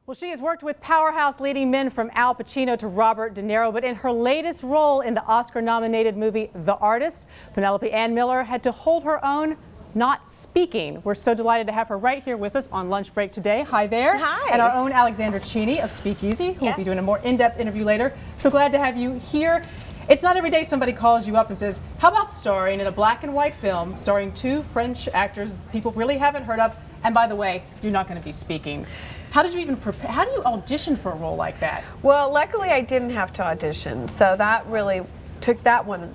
Well, she has worked with powerhouse leading men from Al Pacino to Robert De Niro, but in her latest role in the Oscar-nominated movie The Artist, Penelope Ann Miller had to hold her own, not speaking. We're so delighted to have her right here with us on lunch break today. Hi there. Hi. And our own Alexandra Cheney of Speakeasy, who will be doing a more in-depth interview later. So glad to have you here. It's not every day somebody calls you up and says, how about starring in a black and white film starring two French actors people really haven't heard of, and by the way, you're not going to be speaking. How did you even prepare? How do you audition for a role like that? Well, luckily I didn't have to audition, so that really took that one,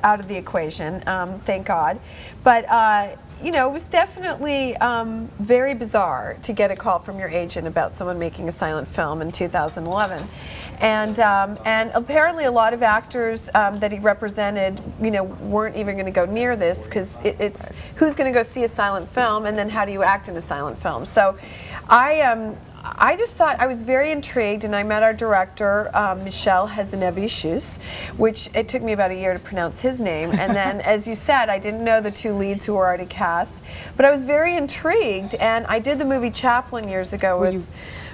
out of the equation. Thank God. But it was definitely very bizarre to get a call from your agent about someone making a silent film in 2011, and apparently a lot of actors that he represented, weren't even going to go near this because it's who's going to go see a silent film, and then how do you act in a silent film? So, I just thought I was very intrigued, and I met our director, Michel Hazanavicius, which it took me about a year to pronounce his name. And then, as you said, I didn't know the two leads who were already cast, but I was very intrigued. And I did the movie Chaplin years ago with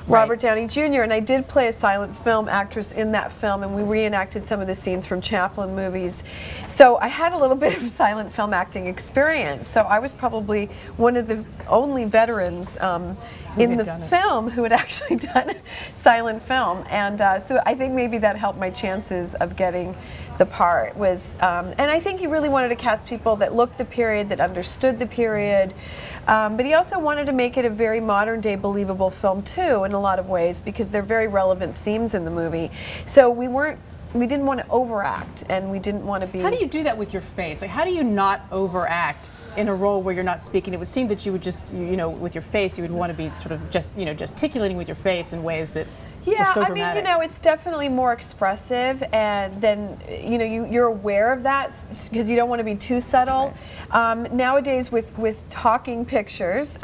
Robert Downey Jr., and I did play a silent film actress in that film, and we reenacted some of the scenes from Chaplin movies. So I had a little bit of silent film acting experience. So I was probably one of the only veterans in the film who had actually done silent film, and so I think maybe that helped my chances of getting the part. And I think he really wanted to cast people that looked the period, that understood the period, but he also wanted to make it a very modern day believable film too, in a lot of ways, because they're very relevant themes in the movie. So we didn't want to overact, and we didn't want to be. How do you do that with your face? Like, how do you not overact in a role where you're not speaking? It would seem that you would just, with your face, you would want to be sort of just, gesticulating with your face in ways that are so dramatic. I mean, it's definitely more expressive, and then, you're aware of that because you don't want to be too subtle. Right. Nowadays, with talking pictures,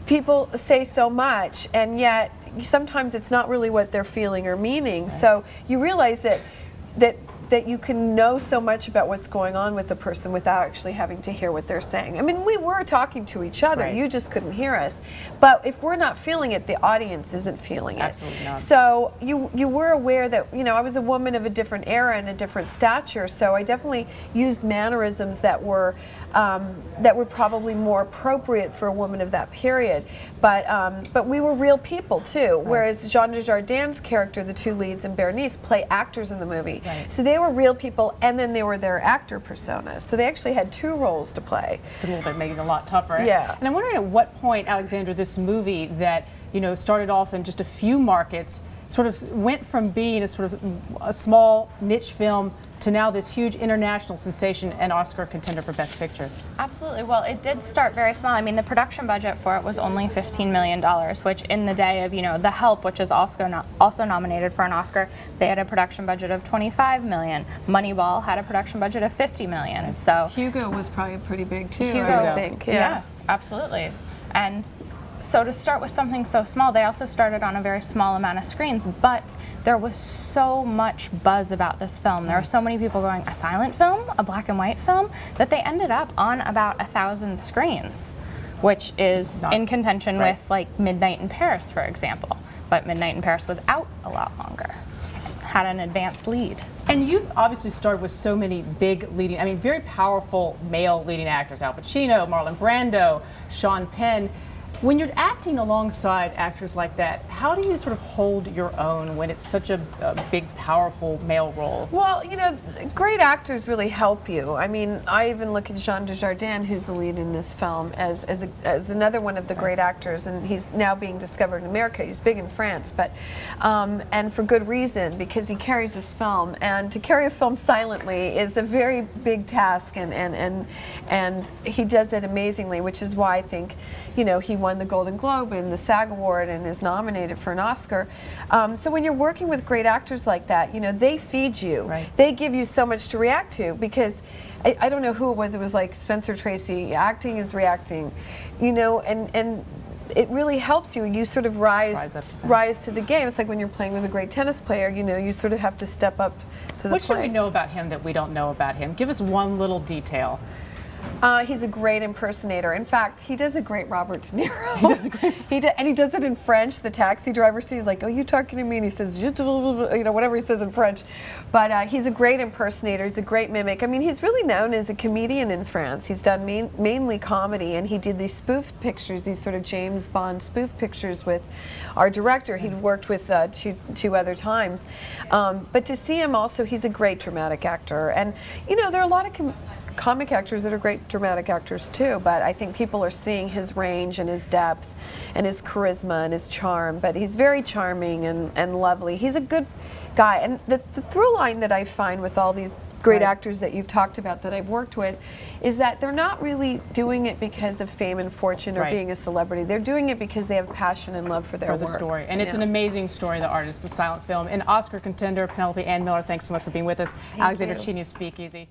people say so much, and yet sometimes it's not really what they're feeling or meaning. Right. So you realize that you can know so much about what's going on with the person without actually having to hear what they're saying. I mean, we were talking to each other. Right. You just couldn't hear us. But if we're not feeling it, the audience isn't feeling it. Absolutely not. So you were aware that, I was a woman of a different era and a different stature, so I definitely used mannerisms that were probably more appropriate for a woman of that period. But we were real people too, right. Whereas Jean Dujardin's character, the two leads, and Bernice play actors in the movie. Right. So they were real people, and then they were their actor personas. So they actually had two roles to play. A little bit, making it a lot tougher. Yeah. And I'm wondering at what point, Alexandra, this movie that started off in just a few markets sort of went from being a sort of a small niche film to now this huge international sensation and Oscar contender for Best Picture. Absolutely. Well, it did start very small. I mean, the production budget for it was only $15 million, which in the day of, The Help, which is also nominated for an Oscar, they had a production budget of $25 million. Moneyball had a production budget of $50 million. So Hugo was probably pretty big too, Hugo, I think. Yeah. Yes, absolutely. And so to start with something so small, they also started on a very small amount of screens, but there was so much buzz about this film. There were so many people going, a silent film, a black and white film, that they ended up on about 1,000 screens, which is in contention with like Midnight in Paris, for example. But Midnight in Paris was out a lot longer, had an advanced lead. And you've obviously started with so many big very powerful male leading actors, Al Pacino, Marlon Brando, Sean Penn. When you're acting alongside actors like that, how do you sort of hold your own when it's such a big, powerful male role? Well, great actors really help you. I mean, I even look at Jean Dujardin, who's the lead in this film, as another one of the great actors, and he's now being discovered in America. He's big in France, but and for good reason, because he carries this film, and to carry a film silently is a very big task, and he does it amazingly, which is why I think, he won the Golden Globe and the SAG Award and is nominated for an Oscar. So when you're working with great actors like that, they feed you. Right. They give you so much to react to, because I don't know who it was like Spencer Tracy, acting is reacting, and it really helps you. You sort of rise to the game. It's like when you're playing with a great tennis player, you sort of have to step up to the plate. What should we know about him that we don't know about him? Give us one little detail. He's a great impersonator. In fact, he does a great Robert De Niro. He does a great. And he does it in French. The taxi driver sees like, "Oh, you talking to me?" And he says, "You know, whatever he says in French." But he's a great impersonator. He's a great mimic. I mean, he's really known as a comedian in France. He's done mainly comedy, and he did these spoof pictures, these sort of James Bond spoof pictures with our director. He'd worked with two other times. But to see him also, he's a great dramatic actor. And you know, there are a lot of comic actors that are great dramatic actors too, but I think people are seeing his range and his depth and his charisma and his charm. But he's very charming and lovely. He's a good guy. And the through line that I find with all these great actors that you've talked about that I've worked with is that they're not really doing it because of fame and fortune or being a celebrity. They're doing it because they have passion and love for their work. For the story. And it's an amazing story, The Artist, the silent film. And Oscar contender Penelope Ann Miller, thanks so much for being with us. Alexandra Cheney of Speakeasy.